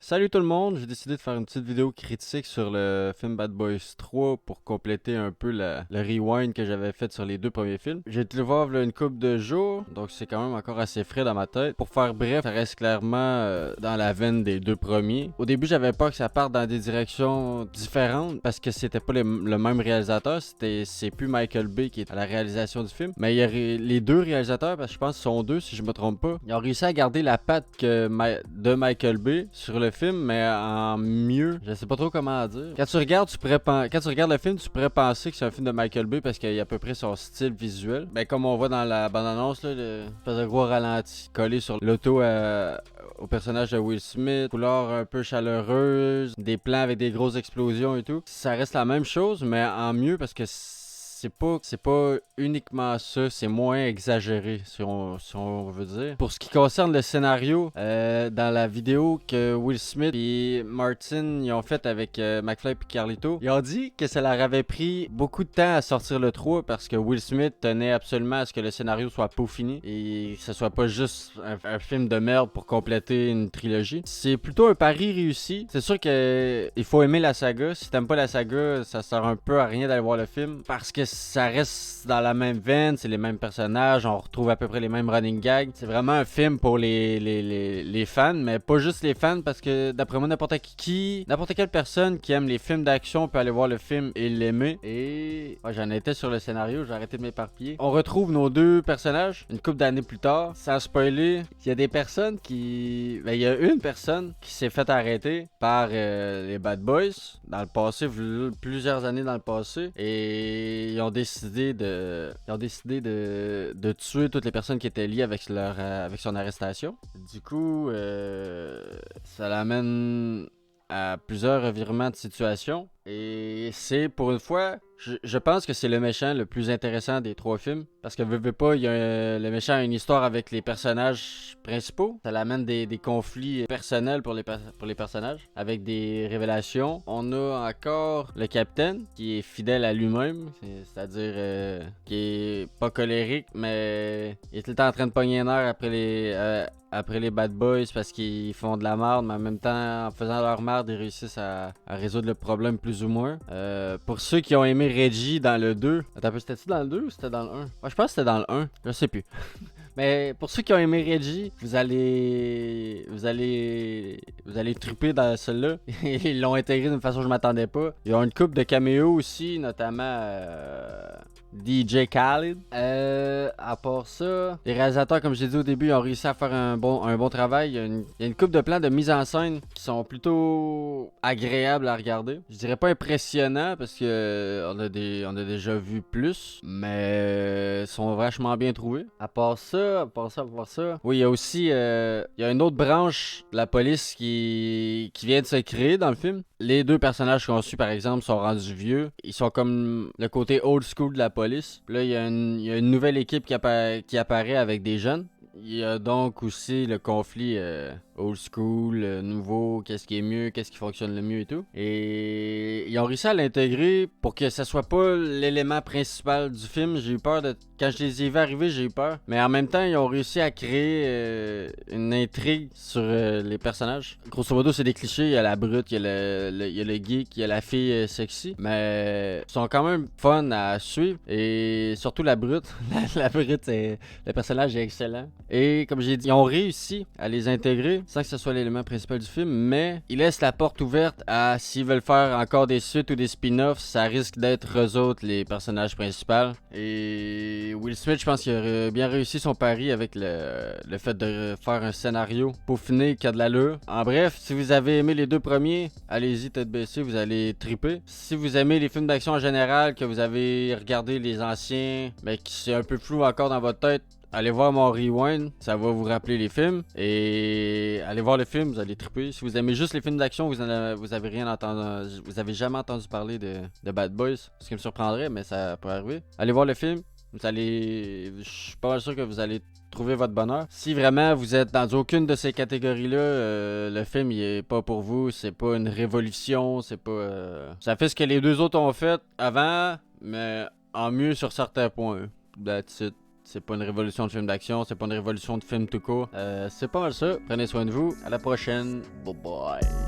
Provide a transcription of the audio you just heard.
Salut tout le monde, j'ai décidé de faire une petite vidéo critique sur le film Bad Boys 3 pour compléter un peu le rewind que j'avais fait sur les deux premiers films. J'ai été le voir là, une couple de jours, donc c'est quand même encore assez frais dans ma tête. Pour faire bref, ça reste clairement dans la veine des deux premiers. Au début, j'avais peur que ça parte dans des directions différentes parce que c'était pas le même réalisateur, c'est plus Michael Bay qui est à la réalisation du film, mais il y a les deux réalisateurs, parce que je pense qu'ils sont deux si je me trompe pas. Ils ont réussi à garder la patte de Michael Bay sur le film, mais en mieux. Je sais pas trop comment dire. Quand tu regardes le film, tu pourrais penser que c'est un film de Michael Bay parce qu'il y a à peu près son style visuel. Ben comme on voit dans la bande-annonce, là, le faisait gros ralenti collé sur l'auto au personnage de Will Smith, couleur un peu chaleureuse, des plans avec des grosses explosions et tout. Ça reste la même chose, mais en mieux parce que c'est pas uniquement ça, c'est moins exagéré, si on veut dire. Pour ce qui concerne le scénario, dans la vidéo que Will Smith et Martin ils ont fait avec McFly et Carlito, ils ont dit que ça leur avait pris beaucoup de temps à sortir le 3 parce que Will Smith tenait absolument à ce que le scénario soit peaufiné et que ce soit pas juste un film de merde pour compléter une trilogie. C'est plutôt un pari réussi. C'est sûr que il faut aimer la saga. Si t'aimes pas la saga, ça sert un peu à rien d'aller voir le film parce que ça reste dans la même veine, c'est les mêmes personnages, on retrouve à peu près les mêmes running gags. C'est vraiment un film pour les fans, mais pas juste les fans, parce que d'après moi, n'importe quelle personne qui aime les films d'action peut aller voir le film et l'aimer. Et j'en étais sur le scénario, j'ai arrêté de m'éparpiller. On retrouve nos deux personnages une couple d'années plus tard. Sans spoiler, il y a des personnes qui... il y a une personne qui s'est fait arrêter par les Bad Boys dans le passé, plusieurs années dans le passé, et ils ont décidé de tuer toutes les personnes qui étaient liées avec son arrestation. Du coup, ça l'amène à plusieurs revirements de situation. Et c'est pour une fois, je pense que c'est le méchant le plus intéressant des trois films. Parce que veux pas, le méchant a une histoire avec les personnages principaux. Ça l'amène des conflits personnels pour les personnages. Avec des révélations. On a encore le capitaine qui est fidèle à lui-même. C'est-à-dire qui est pas colérique, mais il est tout le temps en train de pogner un air après les Bad Boys parce qu'ils font de la merde, mais en même temps, en faisant leur merde, ils réussissent à résoudre le problème plus ou moins. Pour ceux qui ont aimé Reggie dans le 2, attends, c'était-tu dans le 2 ou c'était dans le 1? Ouais, je pense que c'était dans le 1, je sais plus. Mais pour ceux qui ont aimé Reggie, vous allez triper dans celui-là. Ils l'ont intégré d'une façon que je m'attendais pas. Ils ont une couple de caméos aussi, notamment DJ Khaled. À part ça, les réalisateurs, comme je l'ai dit au début, ont réussi à faire un bon travail. Il y a une couple de plans de mise en scène qui sont plutôt agréables à regarder. Je dirais pas impressionnants parce que on a déjà vu plus, mais sont vachement bien trouvés. À part ça. Oui, il y a aussi il y a une autre branche de la police qui vient de se créer dans le film. Les deux personnages qu'on suit, par exemple, sont rendus vieux. Ils sont comme le côté old school de la police. Là, il y a une nouvelle équipe qui apparaît avec des jeunes. Il y a donc aussi le conflit old school, nouveau, qu'est-ce qui est mieux, qu'est-ce qui fonctionne le mieux et tout. Et ils ont réussi à l'intégrer pour que ça soit pas l'élément principal du film. J'ai eu peur quand je les ai vus arriver, j'ai eu peur. Mais en même temps, ils ont réussi à créer une intrigue sur les personnages. Grosso modo, c'est des clichés. Il y a la brute, il y a le geek, il y a la fille sexy. Mais ils sont quand même fun à suivre. Et surtout la brute. La brute, le personnage est excellent. Et comme j'ai dit, ils ont réussi à les intégrer sans que ce soit l'élément principal du film, mais ils laissent la porte ouverte à s'ils veulent faire encore des suites ou des spin-offs, ça risque d'être eux autres les personnages principaux. Et Will Smith, je pense qu'il a bien réussi son pari avec le fait de faire un scénario peaufiné qui a de l'allure. En bref, si vous avez aimé les deux premiers, allez-y tête baissée, vous allez triper. Si vous aimez les films d'action en général, que vous avez regardé les anciens, mais qui c'est un peu flou encore dans votre tête, allez voir mon rewind, ça va vous rappeler les films. Et allez voir le film, vous allez triper. Si vous aimez juste les films d'action, vous avez rien entendu, vous avez jamais entendu parler de Bad Boys, ce qui me surprendrait, mais ça peut arriver. Allez voir le film, je suis pas mal sûr que vous allez trouver votre bonheur. Si vraiment vous êtes dans aucune de ces catégories-là, le film il est pas pour vous, c'est pas une révolution, c'est pas... Ça fait ce que les deux autres ont fait avant, mais en mieux sur certains points. That's it. C'est pas une révolution de film d'action, c'est pas une révolution de film tout court. C'est pas mal ça. Prenez soin de vous. À la prochaine. Bye bye.